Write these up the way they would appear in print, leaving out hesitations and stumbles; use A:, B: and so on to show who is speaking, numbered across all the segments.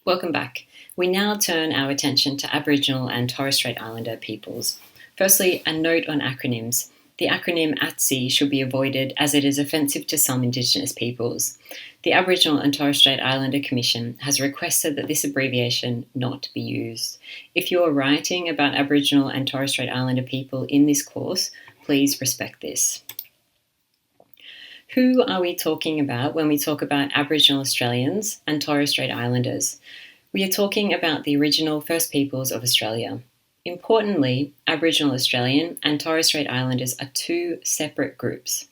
A: Welcome back. We now turn our attention to Aboriginal and Torres Strait Islander peoples. Firstly, a note on acronyms. The acronym ATSI should be avoided as it is offensive to some Indigenous peoples. The Aboriginal and Torres Strait Islander Commission has requested that this abbreviation not be used. If you are writing about Aboriginal and Torres Strait Islander people in this course, please respect this. Who are we talking about when we talk about Aboriginal Australians and Torres Strait Islanders? We are talking about the original First Peoples of Australia. Importantly, Aboriginal Australian and Torres Strait Islanders are two separate groups.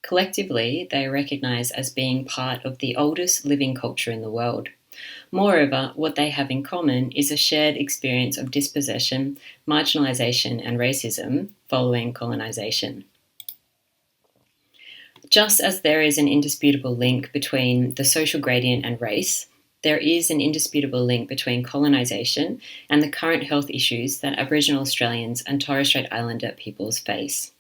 A: Collectively, they are recognised as being part of the oldest living culture in the world. Moreover, what they have in common is a shared experience of dispossession, marginalisation and racism following colonisation. Just as there is an indisputable link between the social gradient and race, there is an indisputable link between colonisation and the current health issues that Aboriginal Australians and Torres Strait Islander peoples face.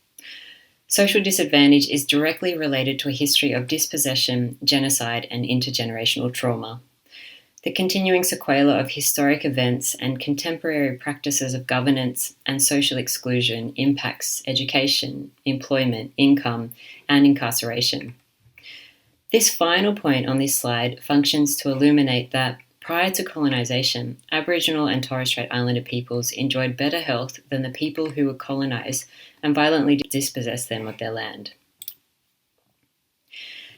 A: Social disadvantage is directly related to a history of dispossession, genocide, and intergenerational trauma. The continuing sequela of historic events and contemporary practices of governance and social exclusion impacts education, employment, income, and incarceration. This final point on this slide functions to illuminate that prior to colonisation, Aboriginal and Torres Strait Islander peoples enjoyed better health than the people who were colonised and violently dispossessed them of their land.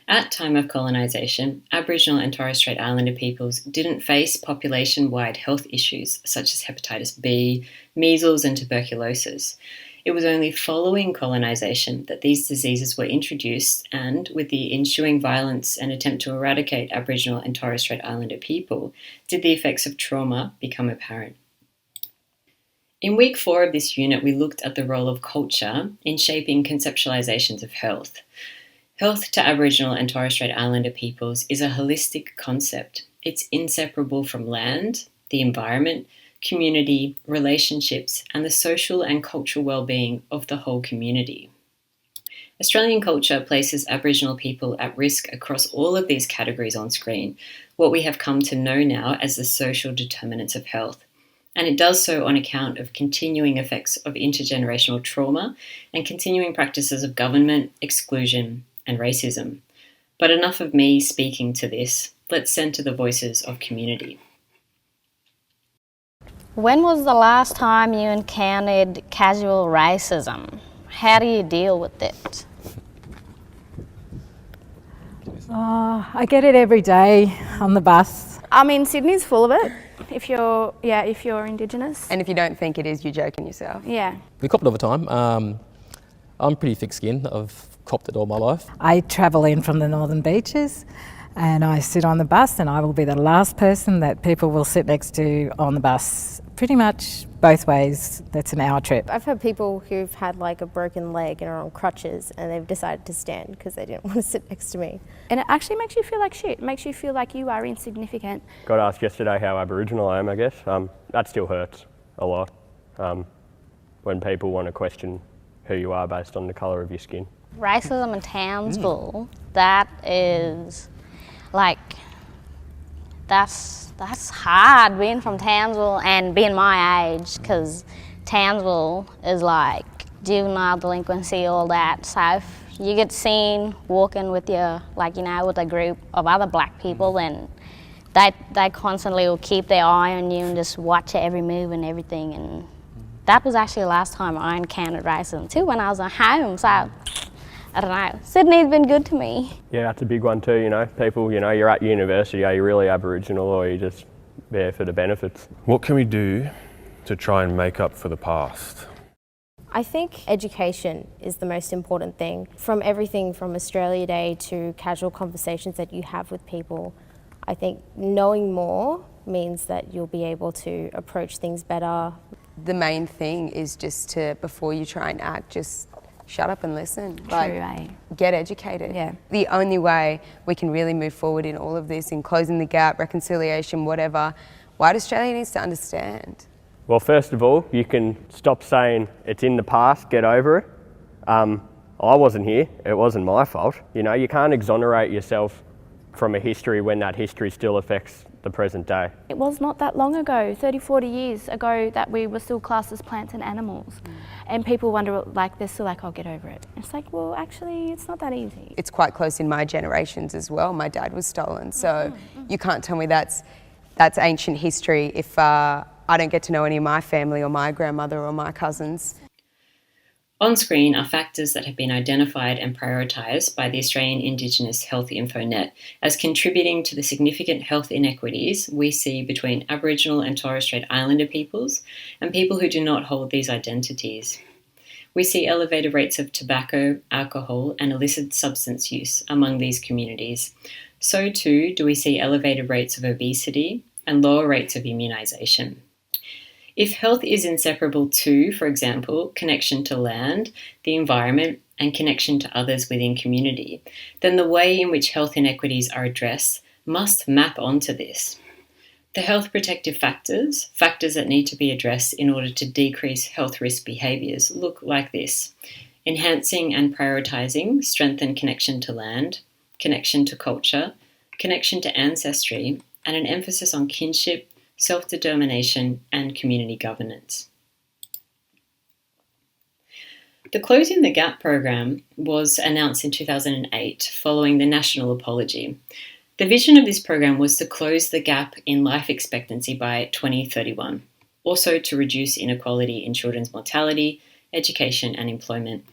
A: At time of colonisation, Aboriginal and Torres Strait Islander peoples didn't face population-wide health issues such as hepatitis B, measles and tuberculosis. It was only following colonisation that these diseases were introduced and, with the ensuing violence and attempt to eradicate Aboriginal and Torres Strait Islander people, did the effects of trauma become apparent. In week 4 of this unit, we looked at the role of culture in shaping conceptualisations of health. Health to Aboriginal and Torres Strait Islander peoples is a holistic concept. It's inseparable from land, the environment, community, relationships, and the social and cultural well-being of the whole community. Australian culture places Aboriginal people at risk across all of these categories on screen, what we have come to know now as the social determinants of health. And it does so on account of continuing effects of intergenerational trauma and continuing practices of government, exclusion, and racism. But enough of me speaking to this. Let's centre the voices of community.
B: When was the last time you encountered casual racism? How do you deal with it?
C: I get it every day on the bus.
D: I mean, Sydney's full of it. If you're Indigenous.
E: And if you don't think it is, you're joking yourself.
D: Yeah.
F: We cop it all the time. I'm pretty thick-skinned. I've copped it all my life.
C: I travel in from the Northern Beaches and I sit on the bus and I will be the last person that people will sit next to on the bus. Pretty much both ways. That's an hour trip.
G: I've had people who've had like a broken leg and are on crutches and they've decided to stand because they didn't want to sit next to me.
D: And it actually makes you feel like shit. It makes you feel like you are insignificant.
H: Got asked yesterday how Aboriginal I am, I guess. That still hurts a lot when people want to question who you are based on the colour of your skin.
B: Racism in Townsville, that is like, that's hard being from Townsville and being my age, because Townsville is like juvenile delinquency, all that. So if you get seen walking with your, with a group of other black people, then they constantly will keep their eye on you and just watch your every move and everything. And that was actually the last time I encountered racism too, when I was at home. So I don't know. Sydney's been good to me.
H: Yeah, that's a big one too, People, you're at university, are you really Aboriginal or are you just there for the benefits?
I: What can we do to try and make up for the past?
G: I think education is the most important thing. From everything from Australia Day to casual conversations that you have with people, I think knowing more means that you'll be able to approach things better.
E: The main thing is just to, before you try and act, just shut up and listen. Get educated.
D: Yeah.
E: The only way we can really move forward in all of this, in closing the gap, reconciliation, whatever, white Australia needs to understand.
H: Well, first of all, you can stop saying it's in the past, get over it. I wasn't here, it wasn't my fault. You can't exonerate yourself from a history when that history still affects the present day.
D: It was not that long ago, 30, 40 years ago, that we were still classed as plants and animals. And people wonder, like, they're still like, I'll get over it. It's like, well, actually, it's not that easy.
E: It's quite close in my generations as well. My dad was stolen, so you can't tell me that's ancient history if I don't get to know any of my family or my grandmother or my cousins.
A: On screen are factors that have been identified and prioritised by the Australian Indigenous Health InfoNet as contributing to the significant health inequities we see between Aboriginal and Torres Strait Islander peoples and people who do not hold these identities. We see elevated rates of tobacco, alcohol, and illicit substance use among these communities. So too do we see elevated rates of obesity and lower rates of immunisation. If health is inseparable to, for example, connection to land, the environment, and connection to others within community, then the way in which health inequities are addressed must map onto this. The health protective factors that need to be addressed in order to decrease health risk behaviours, look like this: enhancing and prioritising strengthened connection to land, connection to culture, connection to ancestry, and an emphasis on kinship, self-determination, and community governance. The Closing the Gap program was announced in 2008 following the National Apology. The vision of this program was to close the gap in life expectancy by 2031, also to reduce inequality in children's mortality, education, and employment.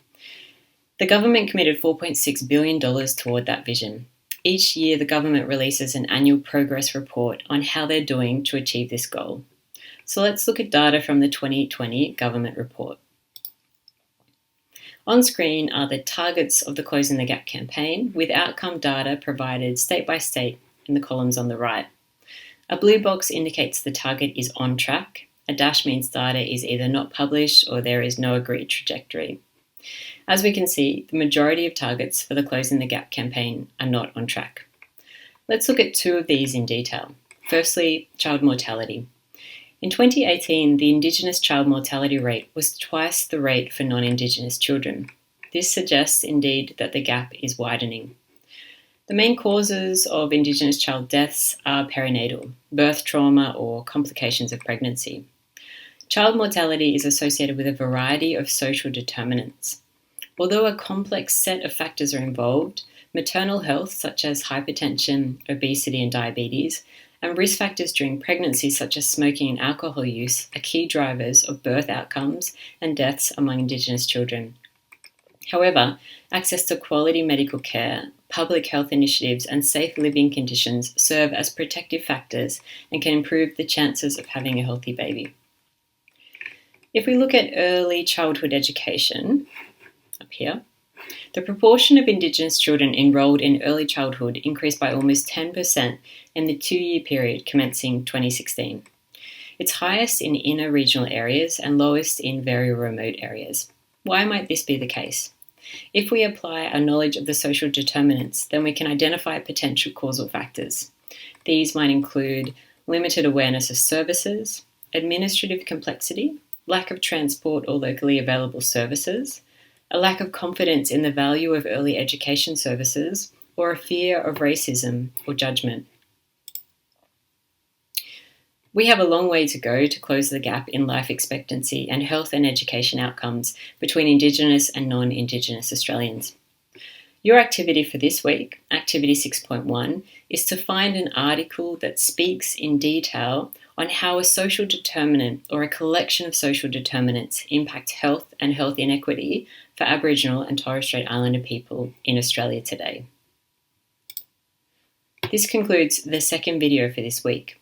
A: The government committed $4.6 billion toward that vision. Each year, the government releases an annual progress report on how they're doing to achieve this goal. So let's look at data from the 2020 government report. On screen are the targets of the Closing the Gap campaign, with outcome data provided state by state in the columns on the right. A blue box indicates the target is on track. A dash means data is either not published or there is no agreed trajectory. As we can see, the majority of targets for the Closing the Gap campaign are not on track. Let's look at two of these in detail. Firstly, child mortality. In 2018, the Indigenous child mortality rate was twice the rate for non-Indigenous children. This suggests indeed that the gap is widening. The main causes of Indigenous child deaths are perinatal, birth trauma, or complications of pregnancy. Child mortality is associated with a variety of social determinants. Although a complex set of factors are involved, maternal health such as hypertension, obesity and diabetes, and risk factors during pregnancy such as smoking and alcohol use are key drivers of birth outcomes and deaths among Indigenous children. However, access to quality medical care, public health initiatives and safe living conditions serve as protective factors and can improve the chances of having a healthy baby. If we look at early childhood education, up here, the proportion of Indigenous children enrolled in early childhood increased by almost 10% in the 2-year period commencing 2016. It's highest in inner regional areas and lowest in very remote areas. Why might this be the case? If we apply our knowledge of the social determinants, then we can identify potential causal factors. These might include limited awareness of services, administrative complexity, lack of transport or locally available services, a lack of confidence in the value of early education services, or a fear of racism or judgment. We have a long way to go to close the gap in life expectancy and health and education outcomes between Indigenous and non-Indigenous Australians. Your activity for this week, Activity 6.1, is to find an article that speaks in detail on how a social determinant or a collection of social determinants impact health and health inequity for Aboriginal and Torres Strait Islander people in Australia today. This concludes the second video for this week.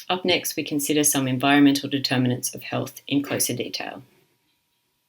A: Up next, we consider some environmental determinants of health in closer detail.